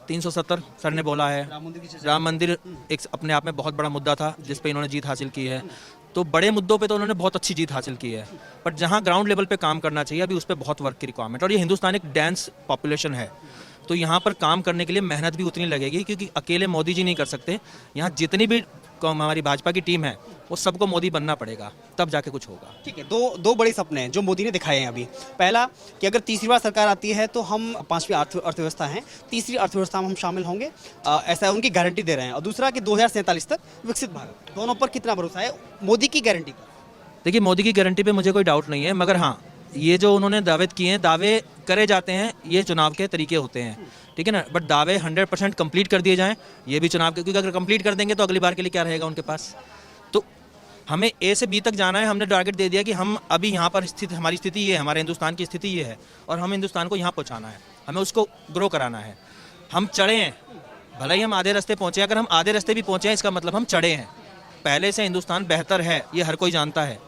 370 sir ने बोला है। राम मंदिर एक अपने आप में बहुत बड़ा मुद्दा था जिस पे इन्होंने जीत हासिल की है। तो बड़े मुद्दों पे तो उन्होंने बहुत अच्छी जीत हासिल की है, पर जहाँ ग्राउंड लेवल पे काम करना चाहिए अभी उस पर बहुत वर्क की रिक्वायरमेंट। और ये हिंदुस्तान एक डेंस पॉपुलेशन है, तो यहाँ पर काम करने के लिए मेहनत भी उतनी लगेगी, क्योंकि अकेले मोदी जी नहीं कर सकते। यहाँ जितनी भी हमारी भाजपा की टीम है वो सबको मोदी बनना पड़ेगा, तब जाके कुछ होगा। ठीक है, दो बड़े सपने हैं जो मोदी ने दिखाए हैं अभी। पहला कि अगर तीसरी बार सरकार आती है तो हम पांचवी अर्थव्यवस्था हैं, तीसरी अर्थव्यवस्था में हम शामिल होंगे, ऐसा उनकी गारंटी दे रहे हैं। और दूसरा कि 2047 तक विकसित भारत। दोनों पर कितना भरोसा है मोदी की गारंटी पर? देखिए, मोदी की गारंटी पे मुझे कोई डाउट नहीं है, मगर हाँ, ये जो उन्होंने दावे किए हैं, दावे करे जाते हैं, ये चुनाव के तरीके होते हैं, ठीक है ना। बट दावे 100% कंप्लीट कर दिए जाएं, ये भी चुनाव के, क्योंकि अगर कंप्लीट कर देंगे तो अगली बार के लिए क्या रहेगा उनके पास। तो हमें ए से बी तक जाना है। हमने टारगेट दे दिया कि हम अभी यहाँ पर स्थित, हमारी स्थिति ये है, हमारे हिंदुस्तान की स्थिति ये है, और हम हिंदुस्तान को यहाँ पहुँचाना है, हमें उसको ग्रो कराना है। हम चढ़े हैं, भले ही हम आधे रास्ते पहुँचे, अगर हम आधे रास्ते भी पहुँचे हैं इसका मतलब हम चढ़े हैं। पहले से हिंदुस्तान बेहतर है, ये हर कोई जानता है।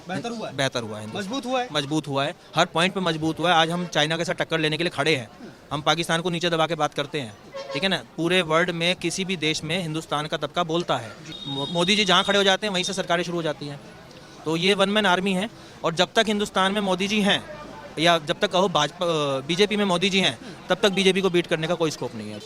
बेहतर हुआ है, बेहतर हुआ है, मजबूत हुआ है, मजबूत हुआ है, हर पॉइंट पे मजबूत हुआ है। आज हम चाइना के साथ टक्कर लेने के लिए खड़े हैं। हम पाकिस्तान को नीचे दबा के बात करते हैं, ठीक है ना। पूरे वर्ल्ड में किसी भी देश में हिंदुस्तान का तबका बोलता है। मोदी जी जहाँ खड़े हो जाते हैं वहीं से सरकारें शुरू हो जाती हैं। तो ये वन मैन आर्मी है, और जब तक हिंदुस्तान में मोदी जी हैं, या जब तक कहो भाजपा बीजेपी में मोदी जी हैं, तब तक बीजेपी को बीट करने का कोई स्कोप नहीं है।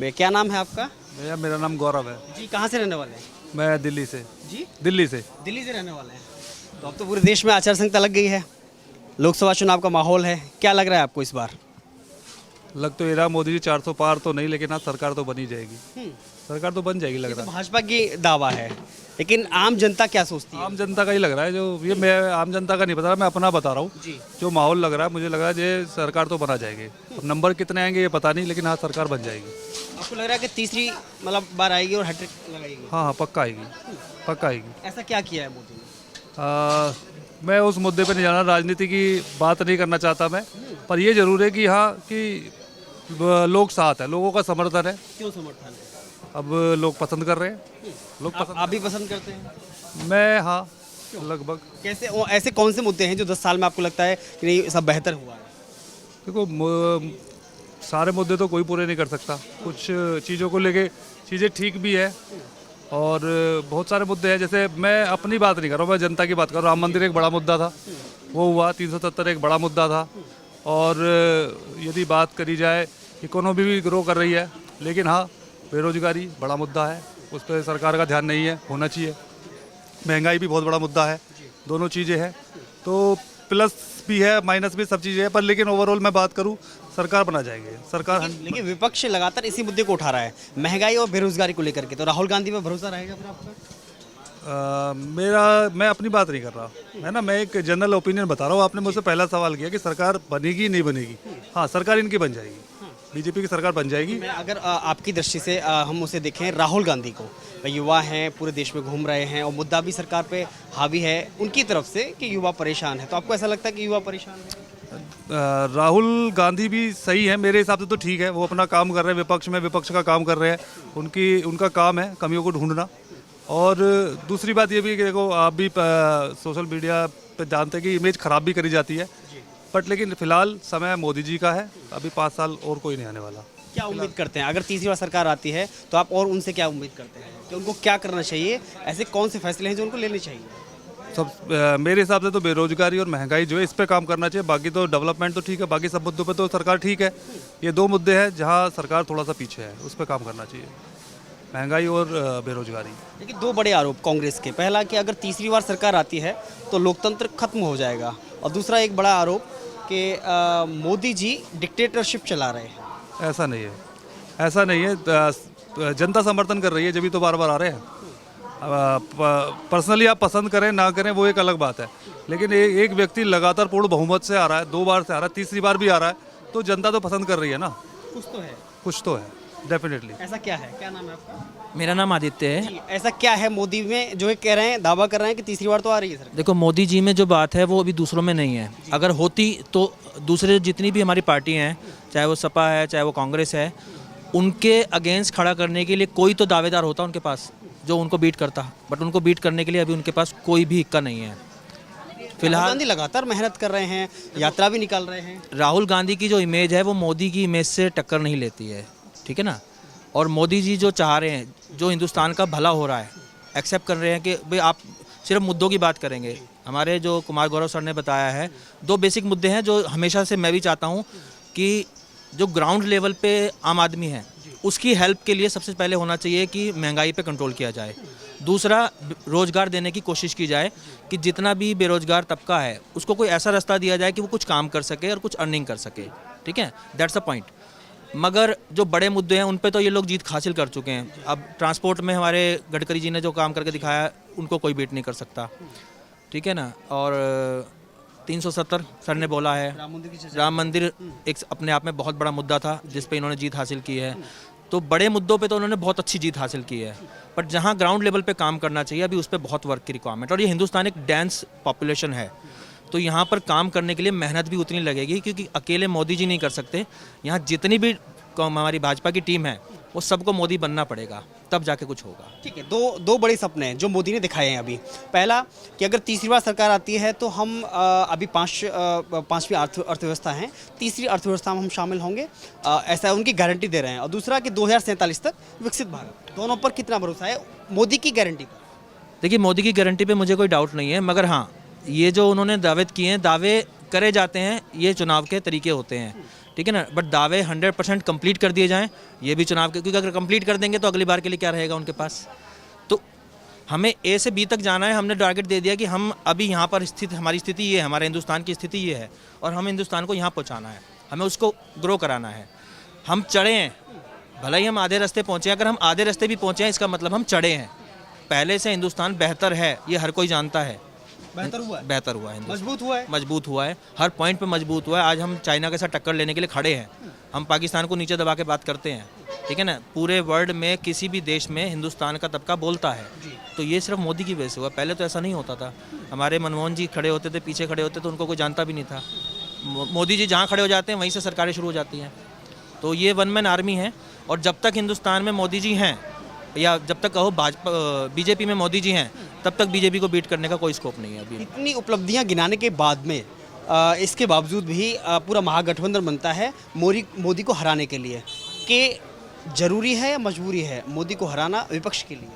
भैया क्या नाम है आपका? भैया मेरा नाम गौरव है। जी, कहाँ से रहने वाले हैं? मैं दिल्ली से। जी, दिल्ली से रहने वाले हैं। तो अब तो पूरे देश में आचार संहिता लग गई है, लोकसभा चुनाव का माहौल है, क्या लग रहा है आपको इस बार? लग तो ये रहा मोदी जी 400 पार तो नहीं, लेकिन हाँ सरकार तो बनी जाएगी। सरकार तो बन जाएगी लग रहा है। भाजपा की दावा है, लेकिन आम जनता क्या सोचती है? आम जनता का ही लग रहा है, जो ये मैं आम जनता का नहीं बता रहा, मैं अपना बता रहा हूँ। जो माहौल लग रहा है, मुझे लग रहा है ये सरकार तो बना जाएगी। अब नंबर कितने आएंगे ये पता नहीं, लेकिन हाँ सरकार बन जाएगी। आपको लग रहा है कि तीसरी मतलब बार आएगी और हैट्रिक लगाएगी? हाँ हाँ, पक्का आएगी, पक्का आएगी। ऐसा क्या किया है मोदी ने? मैं उस मुद्दे पे नहीं जाना, राजनीति की बात नहीं करना चाहता मैं, पर ये जरूर है कि हाँ कि लोग साथ है, लोगों का समर्थन है। क्यों समर्थन है? अब लोग पसंद कर रहे हैं, लोग पसंद। आप भी पसंद करते हैं? मैं हाँ, लगभग। कैसे ऐसे कौन से मुद्दे हैं जो 10 साल में आपको लगता है कि नहीं सब बेहतर हुआ है? देखो, सारे मुद्दे तो कोई पूरे नहीं कर सकता। कुछ चीज़ों को लेके चीज़ें ठीक भी है, और बहुत सारे मुद्दे हैं। जैसे मैं अपनी बात नहीं कर रहा हूँ, मैं जनता की बात कर रहा हूँ। राम मंदिर एक बड़ा मुद्दा था, वो हुआ। 370 एक बड़ा मुद्दा था। और यदि बात करी जाए, इकोनॉमी भी ग्रो कर रही है, लेकिन हाँ बेरोजगारी बड़ा मुद्दा है, उस पर सरकार का ध्यान नहीं है, होना चाहिए। महंगाई भी बहुत बड़ा मुद्दा है, दोनों चीज़ें हैं। तो प्लस भी है, माइनस भी, सब चीज़ें हैं। पर लेकिन ओवरऑल मैं बात करूँ, सरकार बना जाएगी सरकार। लेकिन विपक्ष लगातार इसी मुद्दे को उठा रहा है, महंगाई और बेरोजगारी को लेकर के। तो राहुल गांधी पे भरोसा रहेगा फिर आपका? मैं अपनी बात नहीं कर रहा है ना, मैं एक जनरल ओपिनियन बता रहा हूँ। आपने मुझसे पहला सवाल किया कि सरकार बनेगी नहीं बनेगी। हाँ, सरकार इनकी बन जाएगी, बीजेपी की सरकार बन जाएगी। मैं अगर आपकी दृष्टि से हम उसे देखें, राहुल गांधी को, युवा हैं, पूरे देश में घूम रहे हैं, और मुद्दा भी सरकार पे हावी है उनकी तरफ से कि युवा परेशान है। तो आपको ऐसा लगता है कि युवा परेशान है? राहुल गांधी भी सही है मेरे हिसाब से, तो ठीक है, वो अपना काम कर रहे हैं, विपक्ष में विपक्ष का काम कर रहे हैं। उनका काम है कमियों को ढूंढना। और दूसरी बात ये भी कि देखो, आप भी सोशल मीडिया पे जानते हैं कि इमेज ख़राब भी करी जाती है, बट लेकिन फिलहाल समय मोदी जी का है। अभी 5 साल और कोई नहीं आने वाला। क्या उम्मीद करते हैं अगर तीसरी बार सरकार आती है तो आप, और उनसे क्या उम्मीद करते हैं कि उनको क्या करना चाहिए? ऐसे कौन से फैसले हैं जो उनको लेने चाहिए? मेरे हिसाब से तो बेरोजगारी और महंगाई जो है, इस पे काम करना चाहिए। बाकी तो डेवलपमेंट तो ठीक है, बाकी सब मुद्दों पे तो सरकार ठीक है। ये 2 मुद्दे हैं जहाँ सरकार थोड़ा सा पीछे है, उस पर काम करना चाहिए, महंगाई और बेरोजगारी। लेकिन 2 बड़े आरोप कांग्रेस के, पहला कि अगर तीसरी बार सरकार आती है तो लोकतंत्र खत्म हो जाएगा, और दूसरा एक बड़ा आरोप कि मोदी जी डिक्टेटरशिप चला रहे हैं। ऐसा नहीं है, ऐसा नहीं है। जनता समर्थन कर रही है, जब भी तो बार बार आ रहे हैं। पर्सनली आप पसंद करें ना करें वो एक अलग बात है, लेकिन एक व्यक्ति लगातार पूर्ण बहुमत से आ रहा है, 2 बार से आ रहा है, तीसरी बार भी आ रहा है, तो जनता तो पसंद कर रही है ना। कुछ तो है, कुछ तो है, डेफिनेटली। ऐसा क्या है? क्या नाम है आपका? मेरा नाम आदित्य है। ऐसा क्या है मोदी में जो कह रहे हैं, दावा कर रहे हैं कि तीसरी बार तो आ रही है सरकार? देखो, मोदी जी में जो बात है वो अभी दूसरों में नहीं है। अगर होती तो दूसरे जितनी भी हमारी पार्टी हैं, चाहे वो सपा है, चाहे वो कांग्रेस है, उनके अगेंस्ट खड़ा करने के लिए कोई तो दावेदार होता उनके पास जो उनको बीट करता। बट उनको बीट करने के लिए अभी उनके पास कोई भी इक्का नहीं है। फिलहाल गांधी लगातार मेहनत कर रहे हैं, यात्रा भी निकाल रहे हैं। राहुल गांधी की जो इमेज है वो मोदी की इमेज से टक्कर नहीं लेती है। ठीक है ना। और मोदी जी जो चाह रहे हैं, जो हिंदुस्तान का भला हो रहा है, एक्सेप्ट कर रहे हैं कि भाई आप सिर्फ मुद्दों की बात करेंगे। हमारे जो कुमार गौरव सर ने बताया है, 2 बेसिक मुद्दे हैं जो हमेशा से मैं भी चाहता हूँ कि जो ग्राउंड लेवल पे आम आदमी है उसकी हेल्प के लिए सबसे पहले होना चाहिए कि महंगाई पे कंट्रोल किया जाए। दूसरा, रोज़गार देने की कोशिश की जाए कि जितना भी बेरोज़गार तबका है उसको कोई ऐसा रास्ता दिया जाए कि वो कुछ काम कर सके और कुछ अर्निंग कर सके। ठीक है, दैट्स द पॉइंट। मगर जो बड़े मुद्दे हैं उन पे तो ये लोग जीत हासिल कर चुके हैं। अब ट्रांसपोर्ट में हमारे गडकरी जी ने जो काम करके दिखाया उनको कोई बीट नहीं कर सकता। ठीक है ना। और 370 सर ने बोला है, राम मंदिर एक अपने आप में बहुत बड़ा मुद्दा था जिस पे इन्होंने जीत हासिल की है। तो बड़े मुद्दों पे तो उन्होंने बहुत अच्छी जीत हासिल की है, बट जहाँ ग्राउंड लेवल पे काम करना चाहिए अभी उस पर बहुत वर्क की रिक्वायरमेंट। और ये हिंदुस्तान एक डेंस पॉपुलेशन है, तो यहाँ पर काम करने के लिए मेहनत भी उतनी लगेगी, क्योंकि अकेले मोदी जी नहीं कर सकते। यहाँ जितनी भी हमारी भाजपा की टीम है वो सबको मोदी बनना पड़ेगा, तब जाके कुछ होगा। ठीक है, दो बड़े सपने हैं जो मोदी ने दिखाए हैं अभी। पहला कि अगर तीसरी बार सरकार आती है तो हम अभी पांचवी अर्थव्यवस्था हैं, तीसरी अर्थव्यवस्था में हम शामिल होंगे, ऐसा उनकी गारंटी दे रहे हैं। और दूसरा कि 2047 तक विकसित भारत। दोनों पर कितना भरोसा है मोदी की गारंटी पर? देखिए, मोदी की गारंटी पे मुझे कोई डाउट नहीं है, मगर हाँ, ये जो उन्होंने दावे किए हैं, दावे करे जाते हैं, ये चुनाव के तरीके होते हैं। ठीक है ना। बट दावे 100% कंप्लीट कर दिए जाएं, ये भी चुनाव के, क्योंकि अगर कंप्लीट कर देंगे तो अगली बार के लिए क्या रहेगा उनके पास। तो हमें ए से बी तक जाना है। हमने टारगेट दे दिया कि हम अभी यहाँ पर स्थित, हमारी स्थिति ये है, हमारे हिंदुस्तान की स्थिति ये है और हमें हिंदुस्तान को यहाँ पहुँचाना है, हमें उसको ग्रो कराना है। हम चढ़े हैं, भले ही हम आधे रास्ते पहुँचे हैं, अगर हम आधे रास्ते भी पहुँचे हैं इसका मतलब हम चढ़े हैं। पहले से हिंदुस्तान बेहतर है, ये हर कोई जानता है। बेहतर हुआ है, मजबूत हुआ है, हर पॉइंट पे मजबूत हुआ है। आज हम चाइना के साथ टक्कर लेने के लिए खड़े हैं। हम पाकिस्तान को नीचे दबा के बात करते हैं। ठीक है ना। पूरे वर्ल्ड में किसी भी देश में हिंदुस्तान का तबका बोलता है, तो ये सिर्फ मोदी की वजह से हुआ। पहले तो ऐसा नहीं होता था। हमारे मनमोहन जी खड़े होते थे, पीछे खड़े होते तो उनको कोई जानता भी नहीं था। मोदी जी जहाँ खड़े हो जाते हैं वहीं से सरकारें शुरू हो जाती हैं। तो ये वन मैन आर्मी है, और जब तक हिंदुस्तान में मोदी जी हैं, या जब तक कहो भाजपा बीजेपी में मोदी जी हैं, तब तक बीजेपी को बीट करने का कोई स्कोप नहीं है अभी। इतनी उपलब्धियां गिनाने के बाद में इसके बावजूद भी पूरा महागठबंधन बनता है मोदी को हराने के लिए, कि जरूरी है या मजबूरी है मोदी को हराना विपक्ष के लिए?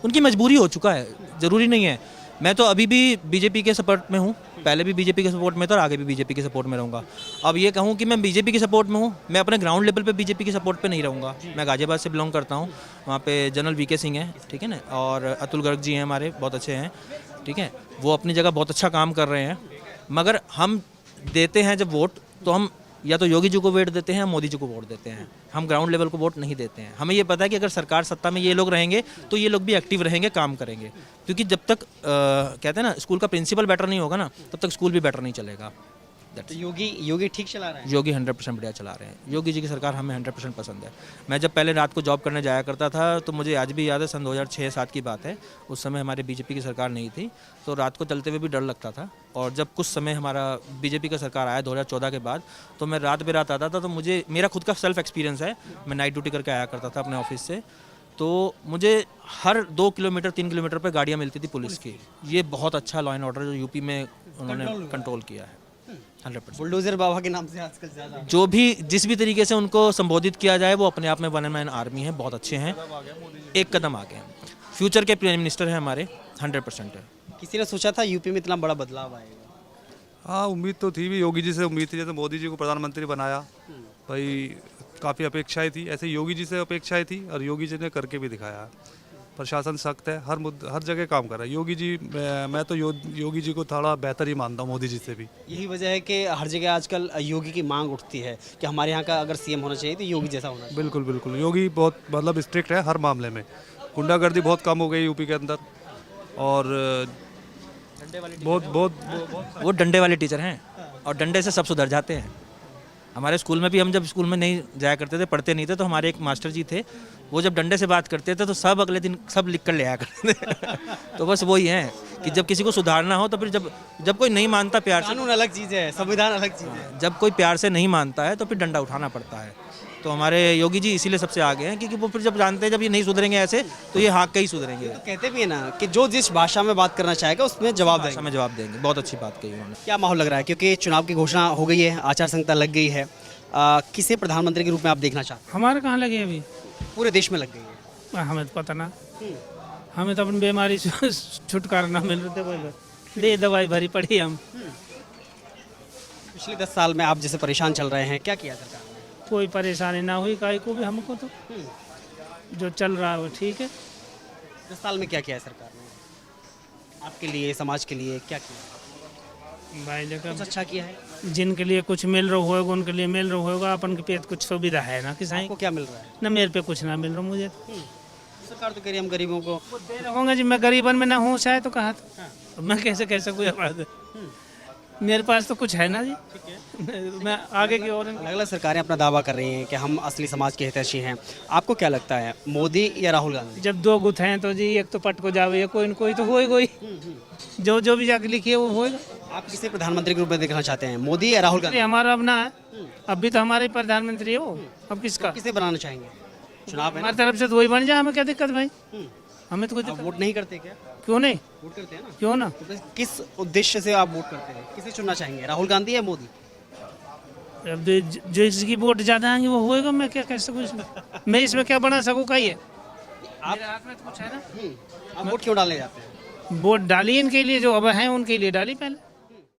उनकी मजबूरी हो चुका है, ज़रूरी नहीं है। मैं तो अभी भी बीजेपी के सपोर्ट में हूँ, पहले भी बीजेपी के सपोर्ट में था और आगे भी बीजेपी के सपोर्ट में रहूँगा। अब ये कहूँ कि मैं बीजेपी के सपोर्ट में हूँ, मैं अपने ग्राउंड लेवल पे बीजेपी के सपोर्ट पे नहीं रहूँगा। मैं गाजियाबाद से बिलोंग करता हूँ, वहाँ पे जनरल वीके सिंह हैं, ठीक है ना, और अतुल गर्ग जी हैं हमारे, बहुत अच्छे हैं। ठीक है, वो अपनी जगह बहुत अच्छा काम कर रहे हैं। मगर हम देते हैं जब वोट, तो हम या तो योगी जी को वोट देते हैं या मोदी जी को वोट देते हैं। हम ग्राउंड लेवल को वोट नहीं देते हैं। हमें ये पता है कि अगर सरकार सत्ता में ये लोग रहेंगे तो ये लोग भी एक्टिव रहेंगे, काम करेंगे। क्योंकि जब तक कहते हैं ना, स्कूल का प्रिंसिपल बेटर नहीं होगा ना, तब तक स्कूल भी बेटर नहीं चलेगा। तो योगी ठीक चला रहा है? योगी 100% बढ़िया चला रहे हैं। योगी जी की सरकार हमें 100% पसंद है। मैं जब पहले रात को जॉब करने जाया करता था, तो मुझे आज भी याद है, सन 2006-07 की बात है। उस समय हमारे बीजेपी की सरकार नहीं थी, तो रात को चलते हुए भी डर लगता था। और जब कुछ समय हमारा बीजेपी का सरकार आया 2014 के बाद, तो मैं रात बेरात आता था। तो मुझे, मेरा खुद का सेल्फ एक्सपीरियंस है, मैं नाइट ड्यूटी करके आया करता था अपने ऑफिस से, तो मुझे हर 2 किलोमीटर 3 किलोमीटर पर गाड़ियाँ मिलती थी पुलिस की। ये बहुत अच्छा लॉ एंड ऑर्डर जो यूपी में उन्होंने कंट्रोल किया है 100%। बुलडोजर बाबा के नाम से आजकल ज़्यादा जो भी जिस भी तरीके से उनको संबोधित किया जाए, वो अपने आप में वन मैन आर्मी है, बहुत अच्छे हैं, एक कदम आगे हैं। फ्यूचर के प्राइम मिनिस्टर हैं हमारे, 100% है। किसी ने सोचा था यूपी में इतना बड़ा बदलाव आएगा? हाँ, उम्मीद तो थी भी, योगी जी से उम्मीद थी। जैसे मोदी जी को प्रधानमंत्री बनाया, भाई काफ़ी अपेक्षाएं थी, ऐसे योगी जी से अपेक्षाएं थी, और योगी जी ने करके भी दिखाया। प्रशासन सख्त है, हर जगह काम कर रहा है योगी जी। मैं तो योगी जी को थोड़ा बेहतर ही मानता हूँ मोदी जी से भी। यही वजह है कि हर जगह आजकल योगी की मांग उठती है कि हमारे यहाँ का अगर सीएम होना चाहिए तो योगी जैसा होना चाहिए। बिल्कुल बिल्कुल, योगी बहुत मतलब स्ट्रिक्ट है हर मामले में। गुंडागर्दी बहुत कम हो गई यूपी के अंदर, और बहुत वो डंडे वाले टीचर हैं, और डंडे से सब सुधर जाते हैं। हमारे स्कूल में भी, हम जब स्कूल में नहीं जाया करते थे, पढ़ते नहीं थे, तो हमारे एक मास्टर जी थे, वो जब डंडे से बात करते थे तो सब अगले दिन सब लिख कर ले आया करते थे। तो बस वही है कि जब किसी को सुधारना हो, तो फिर जब कोई नहीं मानता प्यार से, कानून अलग चीज़ है, संविधान अलग चीज़ है। जब कोई प्यार से नहीं मानता है तो फिर डंडा उठाना पड़ता है। तो हमारे योगी जी इसीलिए सबसे आगे हैं, क्योंकि वो फिर जब जानते हैं जब ये नहीं सुधरेंगे ऐसे, तो ये हाँक के ही सुधरेंगे। तो कहते भी है ना कि जो जिस भाषा में बात करना चाहेगा उसमें जवाब देंगे। में जवाब देंगे। बहुत अच्छी बात कही उन्होंने। क्या माहौल लग रहा है, क्योंकि चुनाव की घोषणा हो गई है, आचार संहिता लग गई है, किसे प्रधानमंत्री के रूप में आप देखना चाहते हमारे कहाँ लगे अभी? हैं? पूरे देश में लग गई है। हमें तो पता ना, हमें तो अपनी बीमारी से छुटकारा ना मिल रहे थे, दे दवाई भरी पड़ी हम। पिछले 10 साल में आप जैसे परेशान चल रहे हैं, क्या किया सरकार ने? कोई परेशानी ना हुई काहे को भी हमको, तो जो चल रहा है वो ठीक है। 10 साल में क्या किया है सरकार ने आपके लिए, समाज के लिए क्या किया? भाई कुछ देखो, अच्छा किया है? जिनके लिए कुछ मिल रहा होगा उनके लिए मिल रहा होगा, अपन के पेट कुछ सुविधा है ना किसाई आपको क्या मिल रहा है? ना, मेरे पे कुछ ना मिल रहा मुझे तो। सरकार तो कह रही है हम गरीबों को। दे रहूँगा जी, मैं गरीबन में ना हूँ शायद, तो कहा तो मैं कैसे कोई आवाज़, मेरे पास तो कुछ है ना जी। मैं आगे की ओर अलग अलग सरकारें अपना दावा कर रही हैं कि हम असली समाज के हितैषी हैं। आपको क्या लगता है, मोदी या राहुल गांधी? जब दो गुथ हैं तो जी एक तो पट को जावे, कोई न कोई तो होएगा ही। जो भी जाके लिखिए वो होएगा। आप किसे प्रधानमंत्री के रूप में देखना चाहते हैं, मोदी या राहुल गांधी? अरे हमारा अपना है, अभी तो हमारे प्रधानमंत्री है वो, अब किसका? किसे बनाना चाहेंगे? चुनाव है ना? हमारी तरफ से तो वही बन जाए, हमें क्या दिक्कत भाई, हमें तो कुछ आप दिक्कत वोट नहीं करते क्या? क्यों नहीं, वोट करते हैं ना? क्यों ना। तो किस उद्देश्य से आप वोट करते हैं? किसे चुनना चाहेंगे, राहुल गांधी या मोदी? अब जो इसकी वोट ज़्यादा आएंगे वो होएगा, मैं क्या कैसे कुछ, मैं इसमें क्या बना सकूँ का ये, मेरे हाथ में तो कुछ है ना। आप वोट क्यों डालने जाते हैं? वोट डाली इनके लिए, जो अब हैं उनके लिए डाली पहले।